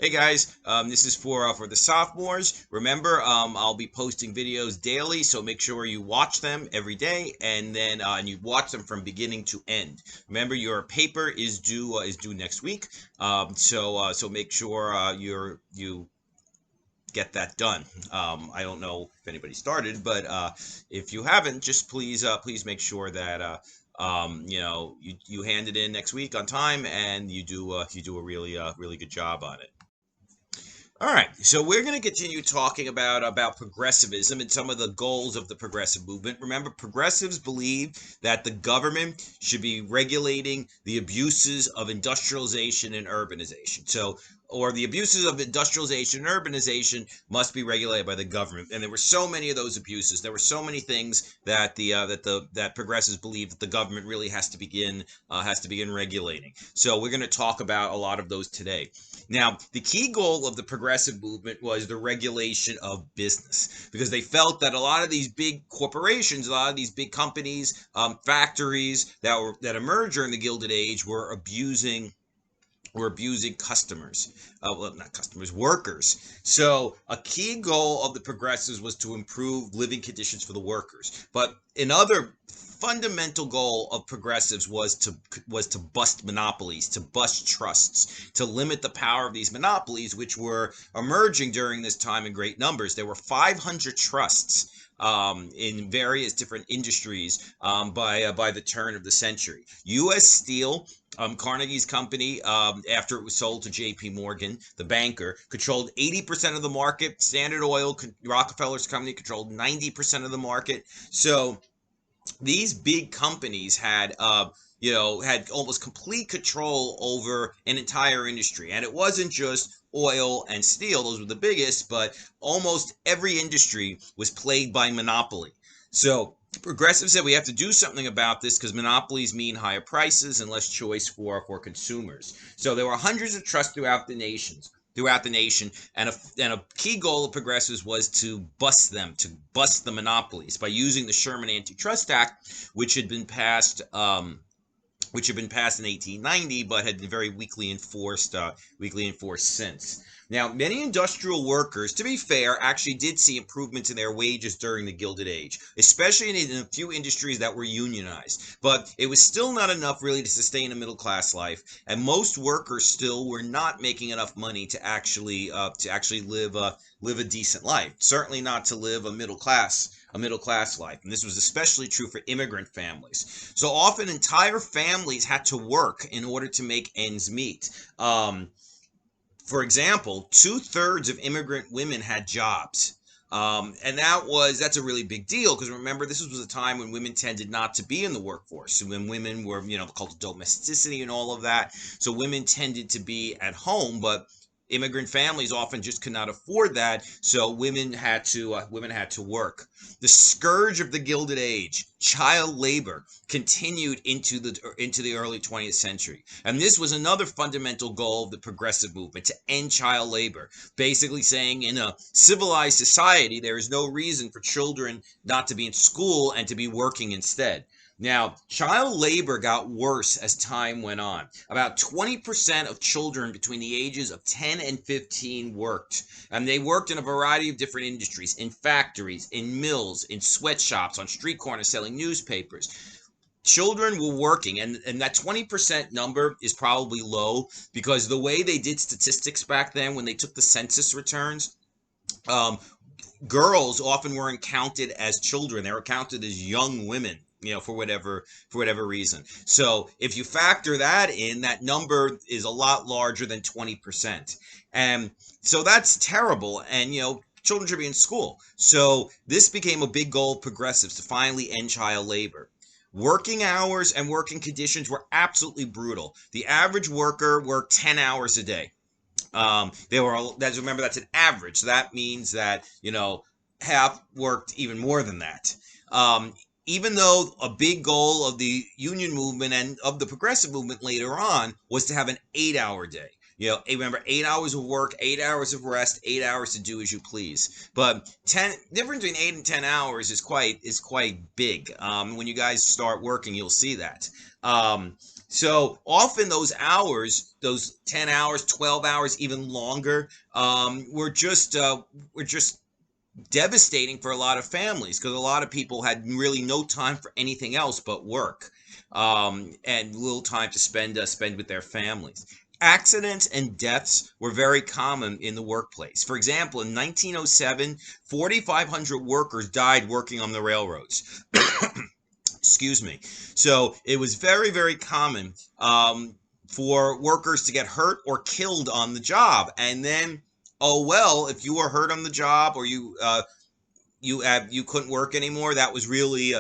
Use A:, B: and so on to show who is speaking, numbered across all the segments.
A: Hey guys, this is for the sophomores. Remember, I'll be posting videos daily, so make sure you watch them every day, and then and you watch them from beginning to end. Remember, your paper is due next week, so make sure you get that done. I don't know if anybody started, but if you haven't, just please make sure that you hand it in next week on time, and you do a really good job on it. All right, so we're going to continue talking about progressivism and some of the goals of the progressive movement. Remember, progressives believe that the government should be regulating the abuses of industrialization and urbanization. Or the abuses of industrialization and urbanization must be regulated by the government. And there were so many of those abuses. There were so many things that progressives believe that the government really has to begin regulating. So we're going to talk about a lot of those today. Now, the key goal of the progressive movement was the regulation of business because they felt that a lot of these big corporations, a lot of these big companies, factories that emerged during the Gilded Age were abusing customers. Well, not customers, workers. So a key goal of the progressives was to improve living conditions for the workers. But another fundamental goal of progressives was to bust monopolies, to bust trusts, to limit the power of these monopolies, which were emerging during this time in great numbers. There were 500 trusts in various different industries by the turn of the century. U.S. Steel, Carnegie's company, after it was sold to J.P. Morgan, the banker, controlled 80% of the market. Standard Oil, Rockefeller's company, controlled 90% of the market. So these big companies had almost complete control over an entire industry. And it wasn't just oil and steel, those were the biggest, but almost every industry was plagued by monopoly. So progressives said we have to do something about this because monopolies mean higher prices and less choice for consumers. So there were hundreds of trusts throughout the nation, and a key goal of progressives was to bust the monopolies by using the Sherman Antitrust Act, which had been passed in 1890, but had been very weakly enforced since. Now, many industrial workers, to be fair, actually did see improvements in their wages during the Gilded Age, especially in a few industries that were unionized. But it was still not enough really to sustain a middle class life, and most workers still were not making enough money to actually live a decent life. Certainly not to live a middle class life. And this was especially true for immigrant families. So often entire families had to work in order to make ends meet. For example, 2/3 of immigrant women had jobs. And that's a really big deal because remember, this was a time when women tended not to be in the workforce. When women were, called domesticity and all of that. So women tended to be at home, but immigrant families often just could not afford that, so women had to work. The scourge of the Gilded Age, child labor, continued into the early 20th century, and this was another fundamental goal of the progressive movement, to end child labor, basically saying in a civilized society there is no reason for children not to be in school and to be working instead. Now, child labor got worse as time went on. About 20% of children between the ages of 10 and 15 worked. And they worked in a variety of different industries, in factories, in mills, in sweatshops, on street corners selling newspapers. Children were working, and that 20% number is probably low because the way they did statistics back then when they took the census returns, um, girls often weren't counted as children. They were counted as young women, for whatever reason. So if you factor that in, that number is a lot larger than 20%. And so that's terrible. And, children should be in school. So this became a big goal of progressives to finally end child labor. Working hours and working conditions were absolutely brutal. The average worker worked 10 hours a day. Remember, that's an average. So that means that, half worked even more than that. Even though a big goal of the union movement and of the progressive movement later on was to have an 8-hour day. You know, remember, 8 hours of work, 8 hours of rest, 8 hours to do as you please. But difference between 8 and 10 hours is quite big. When you guys start working, you'll see that. So often those hours, those 10 hours, 12 hours, even longer, were just devastating for a lot of families because a lot of people had really no time for anything else but work, and little time to spend with their families. Accidents and deaths were very common in the workplace. For example, in 1907, 4,500 workers died working on the railroads. Excuse me. So it was very, very common for workers to get hurt or killed on the job. And then, oh well, if you were hurt on the job, or you couldn't work anymore, that was really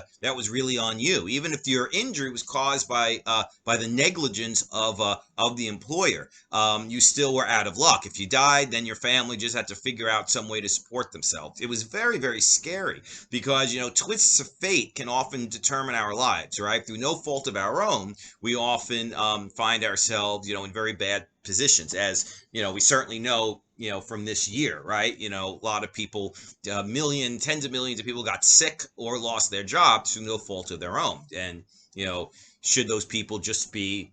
A: on you. Even if your injury was caused by the negligence of the employer, you still were out of luck. If you died, then your family just had to figure out some way to support themselves. It was very, very scary because, twists of fate can often determine our lives, right? Through no fault of our own, we often find ourselves, in very bad positions, as we certainly know, from this year, right? A lot of people, tens of millions of people got sick or lost their jobs through no fault of their own. And, should those people just be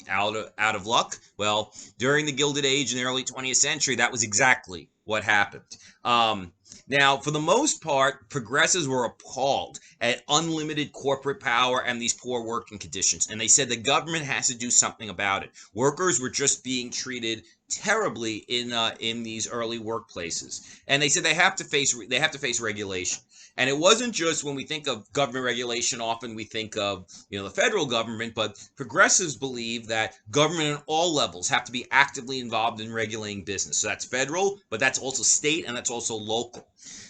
A: out of luck? Well, during the Gilded Age in the early 20th century, that was exactly what happened. Now, for the most part, progressives were appalled at unlimited corporate power and these poor working conditions, and they said the government has to do something about it. Workers were just being treated terribly in these early workplaces, and they said they have to face regulation. And it wasn't just, when we think of government regulation, often we think of the federal government, but progressives believe that government at all levels have to be actively involved in regulating business. So that's federal, but that's also state, and that's also local.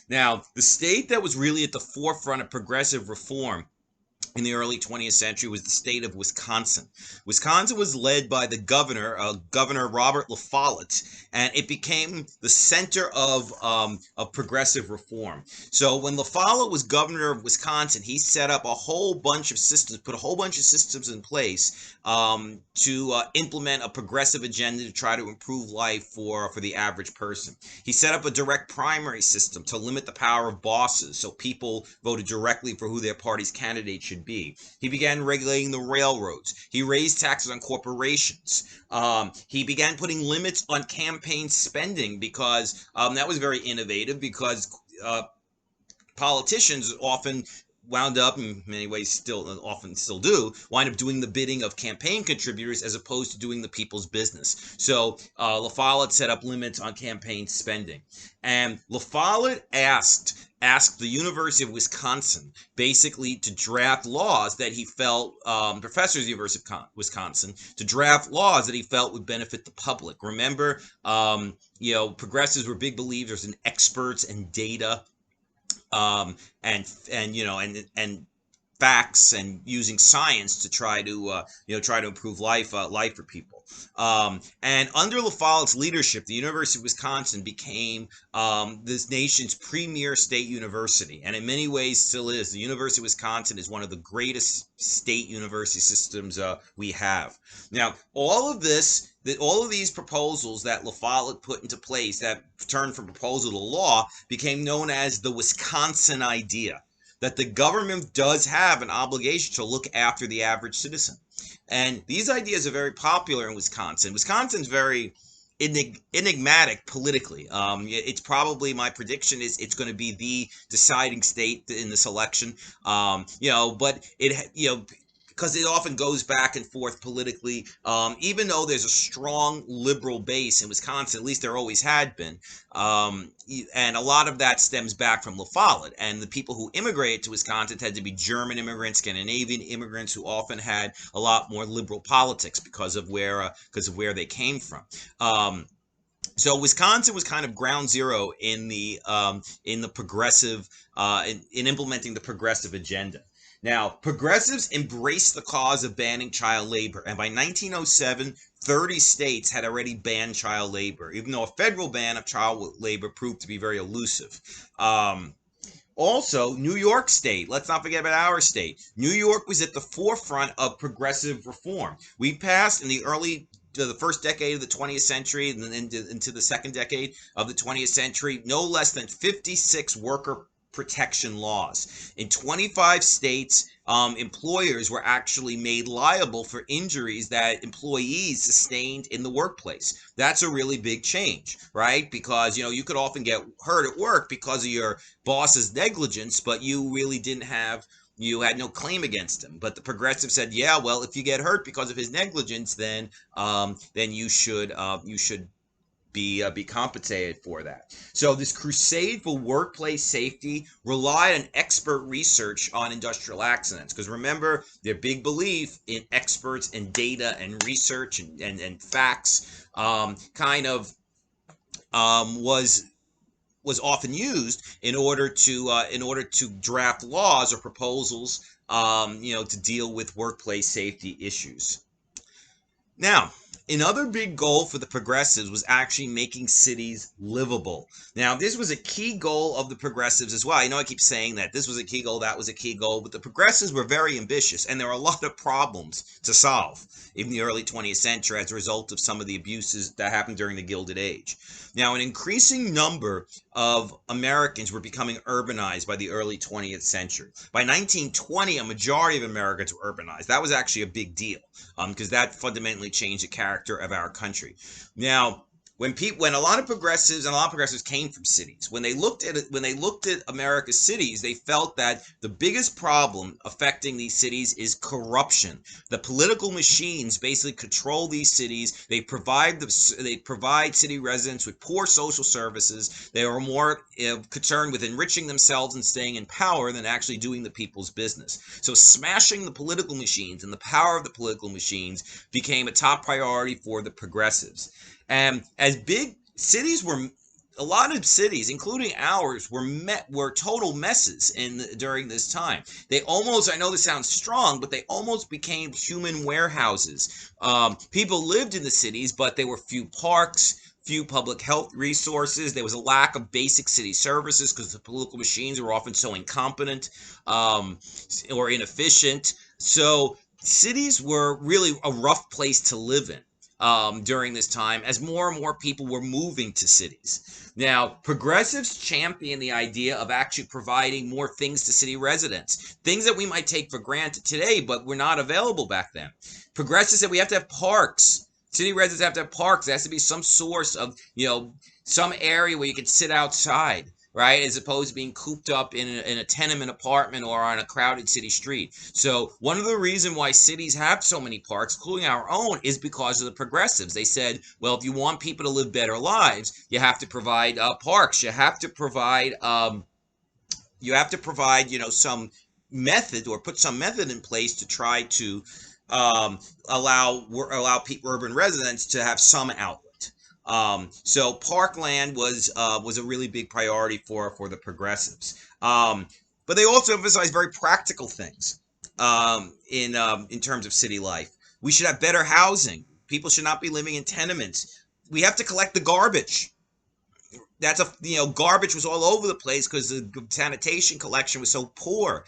A: Now, the state that was really at the forefront of progressive reform in the early 20th century was the state of Wisconsin. Wisconsin was led by the Governor Robert La Follette, and it became the center of progressive reform. So when La Follette was governor of Wisconsin, he set up a whole bunch of systems, put a whole bunch of systems in place to implement a progressive agenda to try to improve life for the average person. He set up a direct primary system to limit the power of bosses, so people voted directly for who their party's candidate should be. He began regulating the railroads. He raised taxes on corporations. He began putting limits on campaign spending because that was very innovative, because politicians often wound up, in many ways often still do, wind up doing the bidding of campaign contributors as opposed to doing the people's business. So La Follette set up limits on campaign spending. And La Follette asked the University of Wisconsin basically to draft laws that he felt, professors of the University of Wisconsin, to draft laws that he felt would benefit the public. Remember, progressives were big believers in experts and data, and facts, and using science to try to improve life for people. And under La Follette's leadership, the University of Wisconsin became this nation's premier state university, and in many ways still is. The University of Wisconsin is one of the greatest state university systems we have. Now, all of these proposals that La Follette put into place, that turned from proposal to law, became known as the Wisconsin idea, that the government does have an obligation to look after the average citizen. And these ideas are very popular in Wisconsin. Wisconsin's very enigmatic politically. It's probably, my prediction is, it's going to be the deciding state in this election. But because it often goes back and forth politically, even though there's a strong liberal base in Wisconsin, at least there always had been, and a lot of that stems back from La Follette, and the people who immigrated to Wisconsin tend to be German immigrants, Scandinavian immigrants, who often had a lot more liberal politics because of where they came from. So Wisconsin was kind of ground zero in the progressive in implementing the progressive agenda. Now, progressives embraced the cause of banning child labor, and by 1907, 30 states had already banned child labor, even though a federal ban of child labor proved to be very elusive. Also, New York State, let's not forget about our state. New York was at the forefront of progressive reform. We passed, in the early the first decade of the 20th century and then into the second decade of the 20th century, no less than 56 worker protection laws. In 25 states, employers were actually made liable for injuries that employees sustained in the workplace. That's a really big change, right? Because, you could often get hurt at work because of your boss's negligence, but you had no claim against him. But the progressive said, yeah, well, if you get hurt because of his negligence, then you should be compensated for that. So this crusade for workplace safety relied on expert research on industrial accidents, because remember, their big belief in experts and data and research and facts was often used in order to draft laws or proposals, to deal with workplace safety issues. Now, another big goal for the progressives was actually making cities livable. Now, this was a key goal of the progressives as well. I know I keep saying that this was a key goal, that was a key goal, but the progressives were very ambitious, and there were a lot of problems to solve in the early 20th century as a result of some of the abuses that happened during the Gilded Age. Now, an increasing number of Americans were becoming urbanized by the early 20th century. By 1920, a majority of Americans were urbanized. That was actually a big deal, because that fundamentally changed the character of our country. Now, when a lot of progressives came from cities, when they looked at America's cities, they felt that the biggest problem affecting these cities is corruption. The political machines basically control these cities. They provide city residents with poor social services. They are more concerned with enriching themselves and staying in power than actually doing the people's business. So smashing the political machines and the power of the political machines became a top priority for the progressives. And as big cities were, a lot of cities, including ours, were total messes during this time. They almost, I know this sounds strong, but they almost became human warehouses. People lived in the cities, but there were few parks, few public health resources. There was a lack of basic city services because the political machines were often so incompetent or inefficient. So cities were really a rough place to live in during this time, as more and more people were moving to cities. Now, progressives championed the idea of actually providing more things to city residents, things that we might take for granted today, but were not available back then. Progressives said we have to have parks. City residents have to have parks. There has to be some source of, some area where you can sit outside, right, as opposed to being cooped up in a tenement apartment or on a crowded city street. So one of the reasons why cities have so many parks, including our own, is because of the progressives. They said, well, if you want people to live better lives, you have to provide parks. You have to provide, some method, or put some method in place to try to allow urban residents to have some outlet. So parkland was a really big priority for the progressives. But they also emphasized very practical things in terms of city life. We should have better housing. People should not be living in tenements. We have to collect the garbage. Garbage was all over the place because the sanitation collection was so poor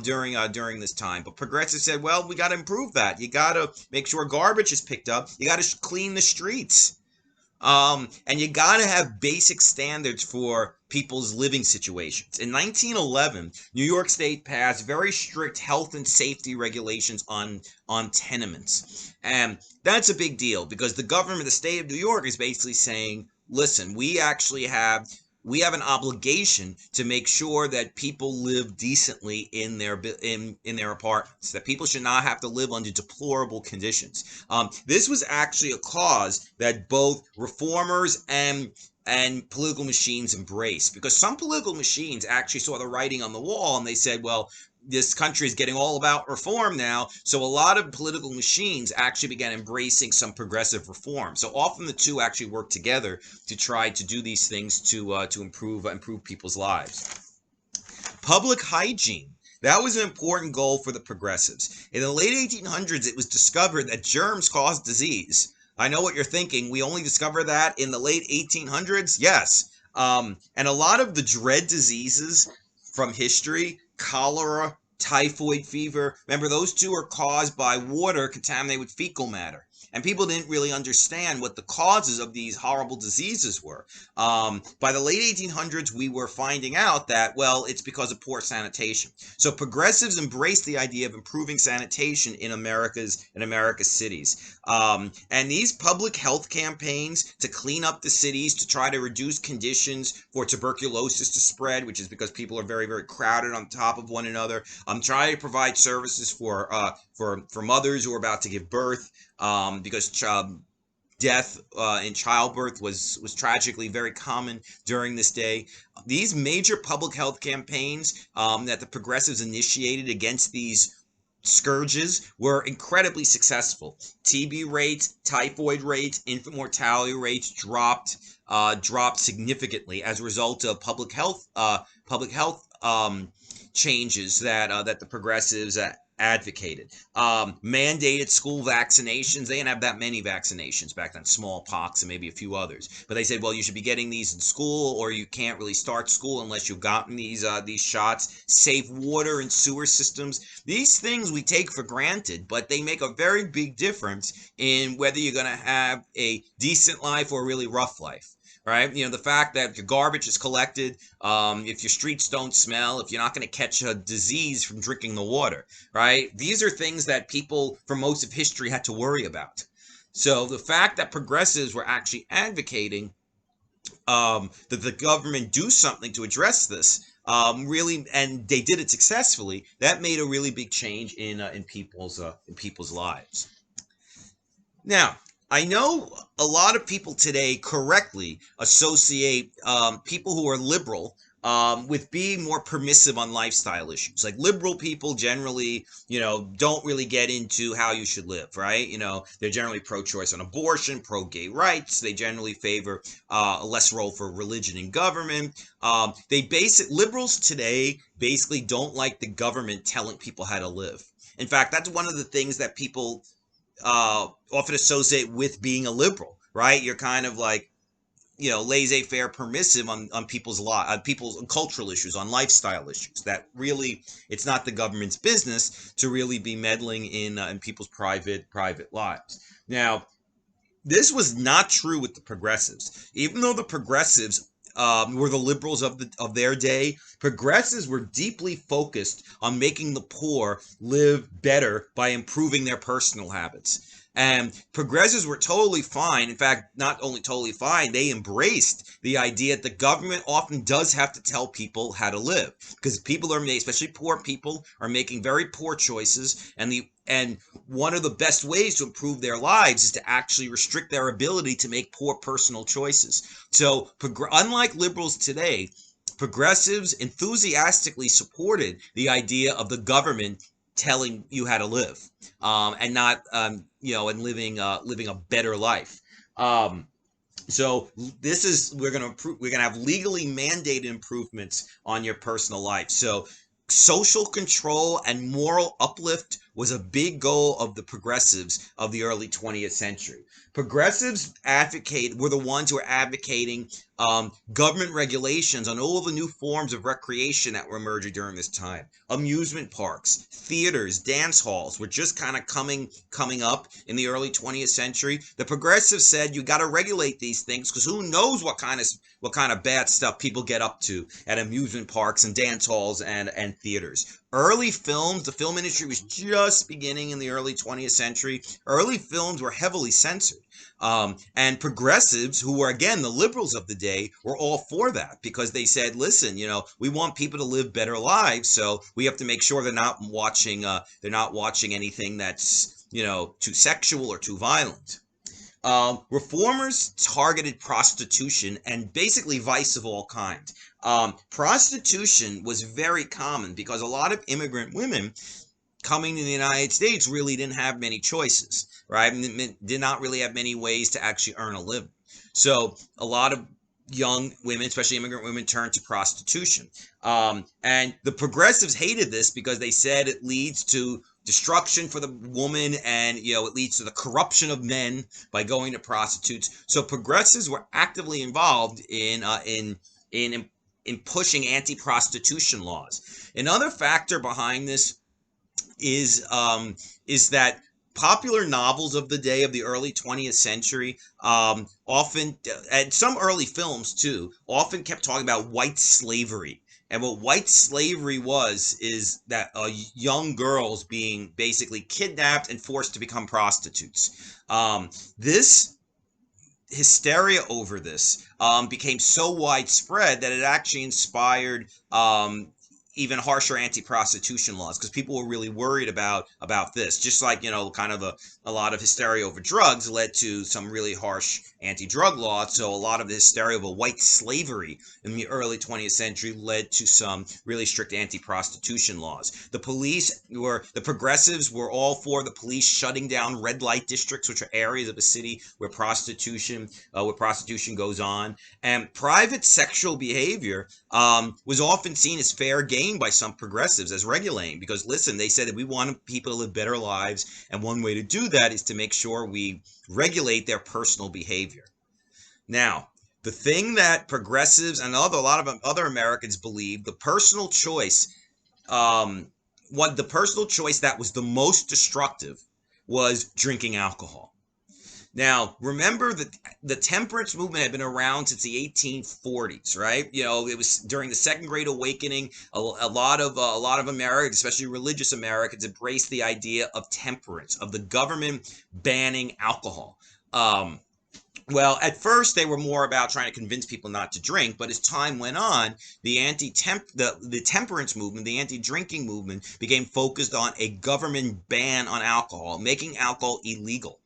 A: during this time. But progressives said, well, we got to improve that. You got to make sure garbage is picked up. You got to clean the streets. And you got to have basic standards for people's living situations. In 1911, New York State passed very strict health and safety regulations on tenements. And that's a big deal because the government, the state of New York, is basically saying, listen, we have an obligation to make sure that people live decently in their apartments, that people should not have to live under deplorable conditions. This was actually a cause that both reformers and political machines embraced, because some political machines actually saw the writing on the wall and they said, well, this country is getting all about reform now. So a lot of political machines actually began embracing some progressive reform. So often the two actually work together to try to do these things to improve people's lives. Public hygiene. That was an important goal for the progressives. In the late 1800s, it was discovered that germs cause disease. I know what you're thinking. We only discovered that in the late 1800s? Yes. And a lot of the dread diseases from history, cholera, typhoid fever, remember those two are caused by water contaminated with fecal matter. and people didn't really understand what the causes of these horrible diseases were. By the late 1800s, we were finding out that, well, it's because of poor sanitation. So progressives embraced the idea of improving sanitation in America's cities. And these public health campaigns to clean up the cities, to try to reduce conditions for tuberculosis to spread, which is because people are very, very crowded on top of one another. Try to provide services for mothers who are about to give birth, because death in childbirth was tragically very common during this day. These major public health campaigns that the progressives initiated against these scourges were incredibly successful. TB rates, typhoid rates, infant mortality rates dropped significantly as a result of public health changes that the progressives advocated. Mandated school vaccinations. They didn't have that many vaccinations back then, smallpox and maybe a few others. But they said, well, you should be getting these in school, or you can't really start school unless you've gotten these shots. Safe water and sewer systems. These things we take for granted, but they make a very big difference in whether you're going to have a decent life or a really rough life. Right? The fact that your garbage is collected, if your streets don't smell, if you're not going to catch a disease from drinking the water, right? These are things that people for most of history had to worry about. So the fact that progressives were actually advocating that the government do something to address this, really, and they did it successfully, that made a really big change in people's lives. Now, I know a lot of people today correctly associate people who are liberal with being more permissive on lifestyle issues. Like liberal people generally, don't really get into how you should live, right? They're generally pro-choice on abortion, pro-gay rights. They generally favor a less role for religion and government. Liberals today basically don't like the government telling people how to live. In fact, that's one of the things that people often associate with being a liberal, right? You're kind of like, laissez-faire, permissive on people's people's cultural issues, on lifestyle issues. That really, it's not the government's business to really be meddling in people's private lives. Now, this was not true with the progressives. Even though the progressives were the liberals of their day, progressives were deeply focused on making the poor live better by improving their personal habits. And progressives were totally fine. In fact, not only totally fine, they embraced the idea that the government often does have to tell people how to live, because people especially poor people, are making very poor choices, and one of the best ways to improve their lives is to actually restrict their ability to make poor personal choices. So, unlike liberals today, progressives enthusiastically supported the idea of the government telling you how to live, and not, and living a better life. So we're gonna have legally mandated improvements on your personal life. So social control and moral uplift was a big goal of the progressives of the early 20th century. Progressives were the ones who were advocating government regulations on all the new forms of recreation that were emerging during this time. Amusement parks, theaters, dance halls were just kind of coming up in the early 20th century. The progressives said you got to regulate these things, because who knows what kind of bad stuff people get up to at amusement parks and dance halls and theaters. Early films, the film industry was just beginning in the early 20th century. Early films were heavily censored. And progressives, who were, again, the liberals of the day, were all for that, because they said, listen, we want people to live better lives, so we have to make sure they're not watching anything that's, too sexual or too violent. Reformers targeted prostitution and basically vice of all kinds. Prostitution was very common because a lot of immigrant women coming to the United States really didn't have many choices, right? Did not really have many ways to actually earn a living. So a lot of young women, especially immigrant women, turned to prostitution. And the progressives hated this because they said it leads to destruction for the woman, and it leads to the corruption of men by going to prostitutes. So progressives were actively involved in pushing anti-prostitution laws. Another factor behind this is that popular novels of the day of the early 20th century, often, and some early films too, often kept talking about white slavery. And what white slavery was is that young girls being basically kidnapped and forced to become prostitutes. This hysteria over this became so widespread that it actually inspired even harsher anti-prostitution laws, because people were really worried about this. Just like, kind of a lot of hysteria over drugs led to some really harsh anti-drug laws. So a lot of the hysteria over white slavery in the early 20th century led to some really strict anti-prostitution laws. The progressives were all for the police shutting down red light districts, which are areas of a city where prostitution goes on. And private sexual behavior was often seen as fair game by some progressives as regulating, because listen, they said that we want people to live better lives, and one way to do that is to make sure we regulate their personal behavior. Now, the thing that progressives and a lot of other Americans believe, the personal choice that was the most destructive was drinking alcohol. Now, remember that the temperance movement had been around since the 1840s, right? It was during the Second Great Awakening. A lot of Americans, especially religious Americans, embraced the idea of temperance, of the government banning alcohol. Well, at first they were more about trying to convince people not to drink, but as time went on, the temperance movement, the anti-drinking movement, became focused on a government ban on alcohol, making alcohol illegal.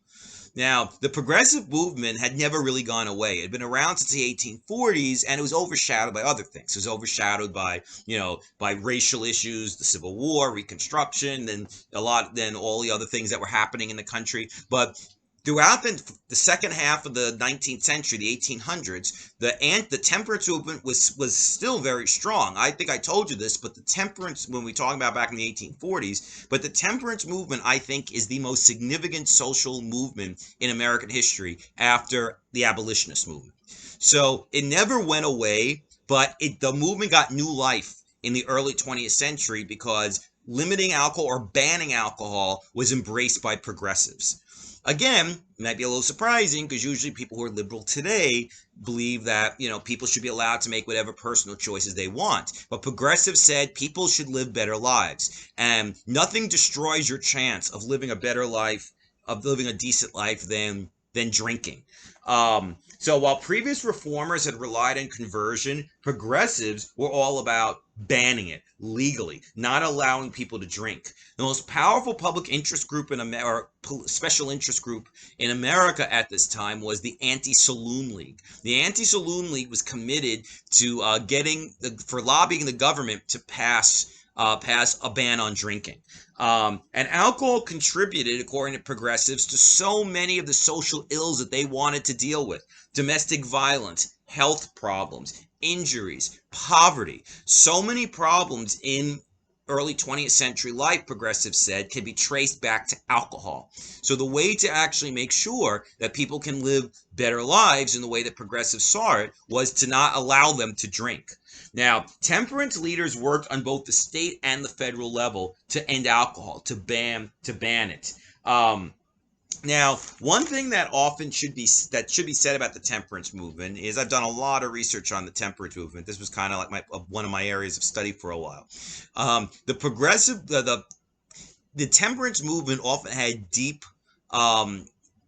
A: Now, the progressive movement had never really gone away. It had been around since the 1840s, and it was overshadowed by other things. It was overshadowed by, by racial issues, the Civil War, Reconstruction, then all the other things that were happening in the country. But throughout the second half of the 19th century, the 1800s, the temperance movement was still very strong. I think I told you this, but the temperance, when we talk about back in the 1840s, but the temperance movement, I think, is the most significant social movement in American history after the abolitionist movement. So it never went away, but the movement got new life in the early 20th century because limiting alcohol or banning alcohol was embraced by progressives. Again, it might be a little surprising because usually people who are liberal today believe that, people should be allowed to make whatever personal choices they want. But progressives said people should live better lives, and nothing destroys your chance of living a better life, of living a decent life than drinking. So while previous reformers had relied on conversion, progressives were all about banning it legally, not allowing people to drink. The most powerful public interest group or special interest group in America at this time was the Anti-Saloon League. The Anti-Saloon League was committed to lobbying the government to pass a ban on drinking. And alcohol contributed, according to progressives, to so many of the social ills that they wanted to deal with: domestic violence, health problems, injuries, poverty. So many problems in early 20th century life, progressives said, can be traced back to alcohol. So the way to actually make sure that people can live better lives in the way that progressives saw it was to not allow them to drink. Now, temperance leaders worked on both the state and the federal level to end alcohol, to ban it. Now, one thing that should be said about the temperance movement is I've done a lot of research on the temperance movement. This was kind of like one of my areas of study for a while. The temperance movement often had deep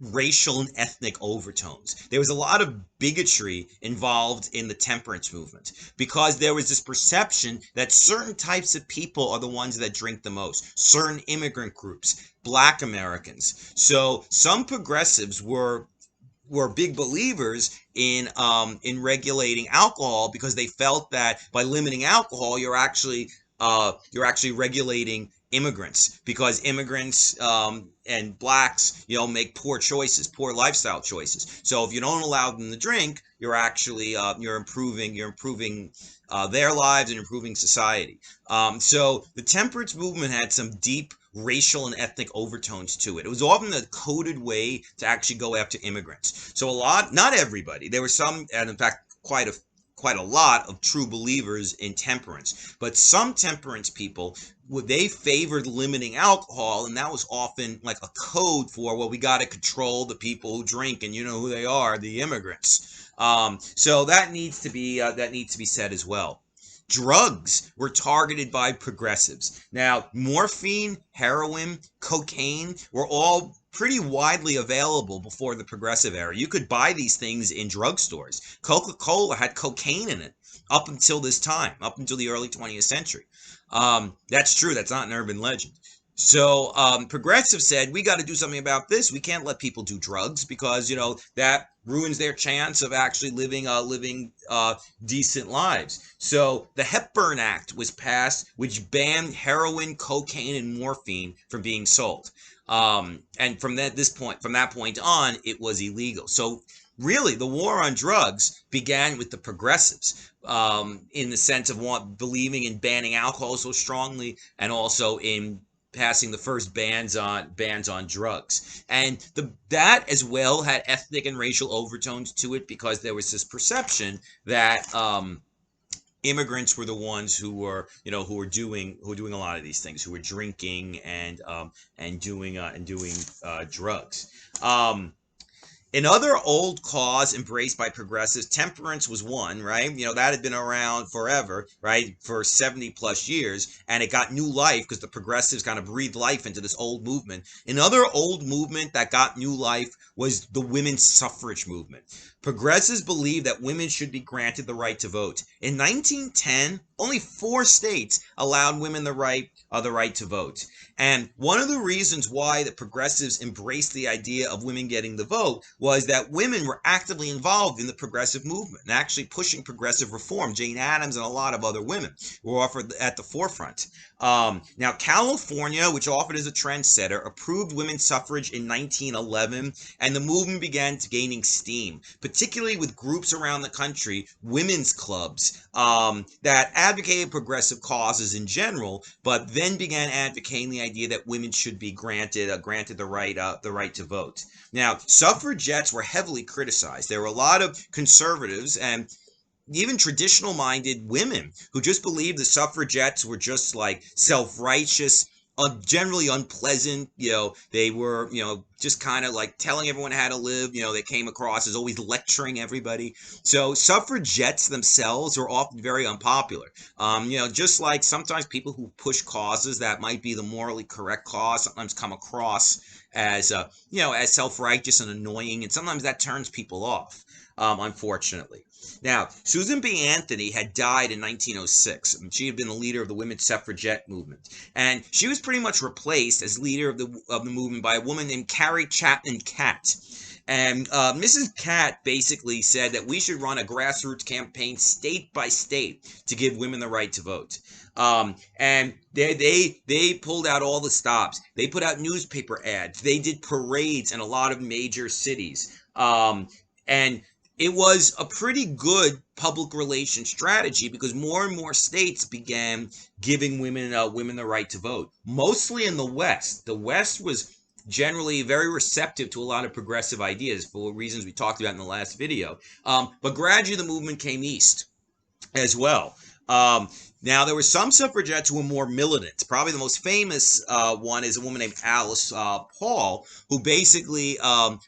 A: racial and ethnic overtones. There was a lot of bigotry involved in the temperance movement because there was this perception that certain types of people are the ones that drink the most, certain immigrant groups, Black Americans. So some progressives were big believers in regulating alcohol because they felt that by limiting alcohol, you're actually regulating immigrants, because immigrants and blacks make poor lifestyle choices. So if you don't allow them to drink, you're actually you're improving their lives and improving society. So the temperance movement had some deep racial and ethnic overtones to it. It was often a coded way to actually go after immigrants. So not everybody. There were some, and in fact quite quite a lot of true believers in temperance. But some temperance people, they favored limiting alcohol, and that was often like a code for, well, we got to control the people who drink, and you know who they are, the immigrants. So that needs to be said as well. Drugs were targeted by progressives. Now, morphine, heroin, cocaine were all pretty widely available before the progressive era. You could buy these things in drugstores. Coca-Cola had cocaine in it up until this time, up until the early 20th century. That's true. That's not an urban legend. So progressives said, we got to do something about this. We can't let people do drugs because, that ruins their chance of actually living decent lives. So the Hepburn Act was passed, which banned heroin, cocaine, and morphine from being sold. And from that point on, it was illegal. So really, the war on drugs began with the progressives, in the sense of believing in banning alcohol so strongly, and also in passing the first bans on drugs. And that as well had ethnic and racial overtones to it, because there was this perception that immigrants were the ones who were doing a lot of these things, who were drinking and doing drugs. Another old cause embraced by progressives, temperance was one, right? That had been around forever, right? For 70 plus years, and it got new life because the progressives kind of breathed life into this old movement. Another old movement that got new life was the women's suffrage movement. Progressives believed that women should be granted the right to vote. In 1910, only 4 states allowed women the right to vote. And one of the reasons why the progressives embraced the idea of women getting the vote was that women were actively involved in the progressive movement and actually pushing progressive reform. Jane Addams and a lot of other women were offered at the forefront. Now, California, which often is a trendsetter, approved women's suffrage in 1911, and the movement began gaining steam, particularly with groups around the country, women's clubs, that advocated progressive causes in general, but then began advocating the idea that women should be granted the right to vote. Now, suffragettes were heavily criticized. There were a lot of conservatives and even traditional minded women who just believed the suffragettes were just like self-righteous, generally unpleasant. They were, just kind of like telling everyone how to live. They came across as always lecturing everybody. So suffragettes themselves were often very unpopular. Just like sometimes people who push causes that might be the morally correct cause sometimes come across as, as self-righteous and annoying, and sometimes that turns people off, unfortunately. Now, Susan B. Anthony had died in 1906. She had been the leader of the women's suffragette movement, and she was pretty much replaced as leader of the movement by a woman named Carrie Chapman Catt. And Mrs. Catt basically said that we should run a grassroots campaign state by state to give women the right to vote. And they pulled out all the stops. They put out newspaper ads. They did parades in a lot of major cities. And it was a pretty good public relations strategy because more and more states began giving women the right to vote, mostly in the West. The West was generally very receptive to a lot of progressive ideas for reasons we talked about in the last video. But gradually the movement came east as well. Now, there were some suffragettes who were more militant. Probably the most famous one is a woman named Alice Paul, who basically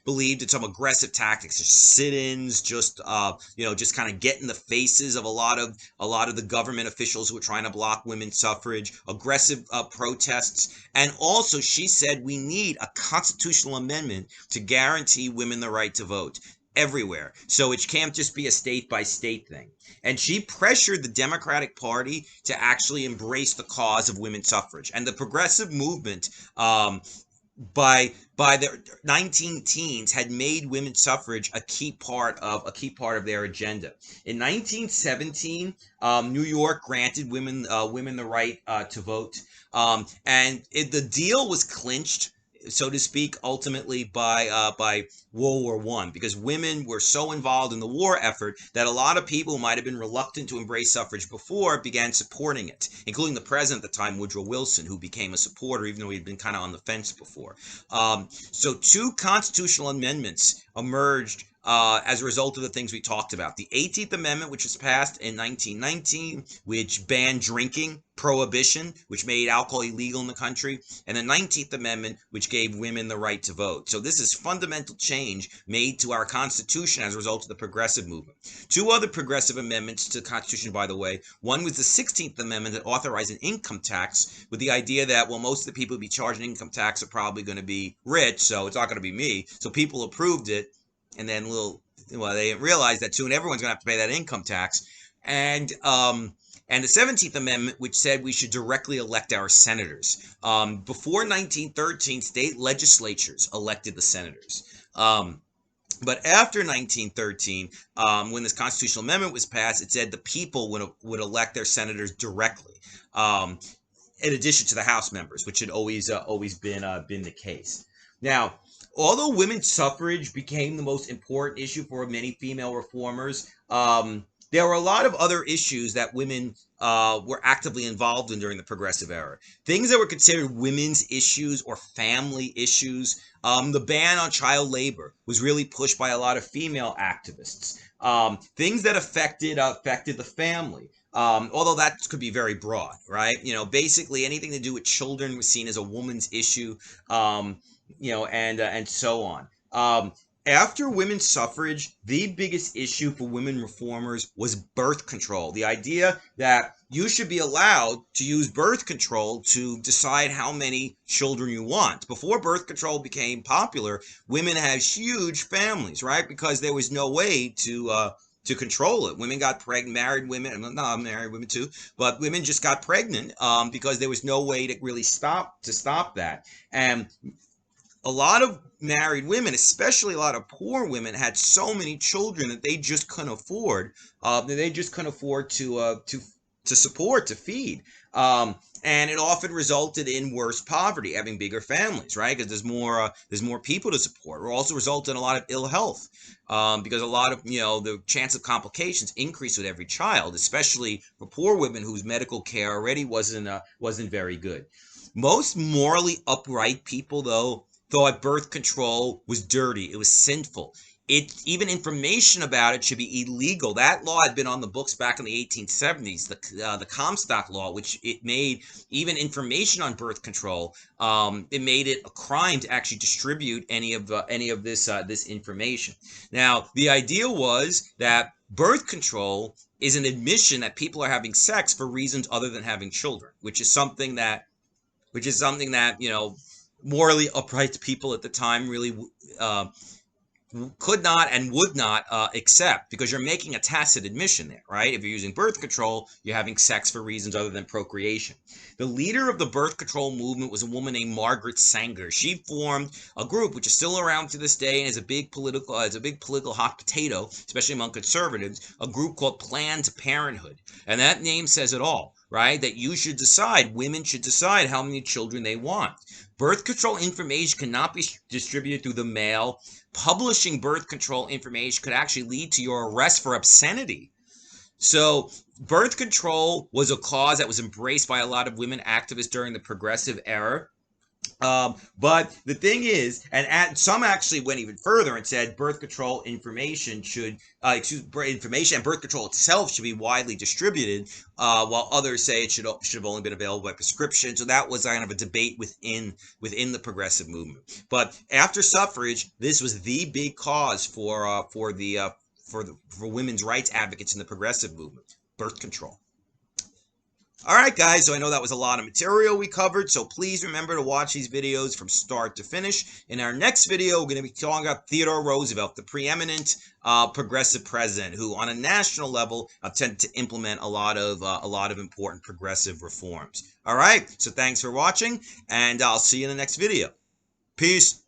A: believed in some aggressive tactics, sit-ins, just kind of get in the faces of a lot of the government officials who were trying to block women's suffrage, aggressive protests, and also she said we need a constitutional amendment to guarantee women the right to vote everywhere. So it can't just be a state by state thing. And she pressured the Democratic Party to actually embrace the cause of women's suffrage. And the progressive movement, by the 19 teens, had made women's suffrage a key part of their agenda. In 1917, New York granted women the right to vote, and the deal was clinched, so to speak, ultimately by World War I, because women were so involved in the war effort that a lot of people who might have been reluctant to embrace suffrage before began supporting it, including the president at the time, Woodrow Wilson, who became a supporter even though he'd been kind of on the fence before. So two constitutional amendments emerged as a result of the things we talked about. The 18th Amendment, which was passed in 1919, which banned drinking, prohibition, which made alcohol illegal in the country, and the 19th Amendment, which gave women the right to vote. So this is fundamental change made to our Constitution as a result of the progressive movement. Two other progressive amendments to the Constitution, by the way. One was the 16th Amendment that authorized an income tax with the idea that, well, most of the people who be charging income tax are probably going to be rich, so it's not going to be me. So people approved it, and then they didn't realize that soon everyone's going to have to pay that income tax. And the 17th Amendment, which said we should directly elect our senators. Before 1913, state legislatures elected the senators. But after 1913, when this constitutional amendment was passed, it said the people would elect their senators directly, in addition to the House members, which had always been the case. Now, although women's suffrage became the most important issue for many female reformers, there were a lot of other issues that women were actively involved in during the progressive era. Things that were considered women's issues or family issues. The ban on child labor was really pushed by a lot of female activists. Things that affected the family. Although that could be very broad, right? Basically anything to do with children was seen as a woman's issue, and so on. After women's suffrage, the biggest issue for women reformers was birth control. The idea that you should be allowed to use birth control to decide how many children you want. Before birth control became popular, women had huge families, right? Because there was no way to control it. Women got pregnant, married women, not married women too, but women just got pregnant because there was no way to really stop that. And a lot of married women, especially a lot of poor women, had so many children that they just couldn't afford. To support, to feed. And it often resulted in worse poverty, having bigger families, right? Because there's more people to support. It also resulted in a lot of ill health, because a lot of the chance of complications increased with every child, especially for poor women whose medical care already wasn't very good. Most morally upright people, though, thought birth control was dirty. It was sinful. Even information about it should be illegal. That law had been on the books back in the 1870s, the Comstock law, which it made even information on birth control. It made it a crime to actually distribute any of this information. Now, the idea was that birth control is an admission that people are having sex for reasons other than having children, which is something that morally upright people at the time really could not and would not accept, because you're making a tacit admission there, right? If you're using birth control, you're having sex for reasons other than procreation. The leader of the birth control movement was a woman named Margaret Sanger. She formed a group which is still around to this day and is a big political hot potato, especially among conservatives, a group called Planned Parenthood. And that name says it all, right? That women should decide how many children they want. Birth control information cannot be distributed through the mail. Publishing birth control information could actually lead to your arrest for obscenity. So birth control was a cause that was embraced by a lot of women activists during the progressive era. But the thing is, and some actually went even further and said birth control information information and birth control itself should be widely distributed, while others say it should have only been available by prescription. So that was kind of a debate within the progressive movement. But after suffrage, this was the big cause for women's rights advocates in the progressive movement: birth control. All right, guys, so I know that was a lot of material we covered, so please remember to watch these videos from start to finish. In our next video, we're going to be talking about Theodore Roosevelt, the preeminent progressive president, who on a national level attempted to implement a lot of important progressive reforms. All right, so thanks for watching, and I'll see you in the next video. Peace.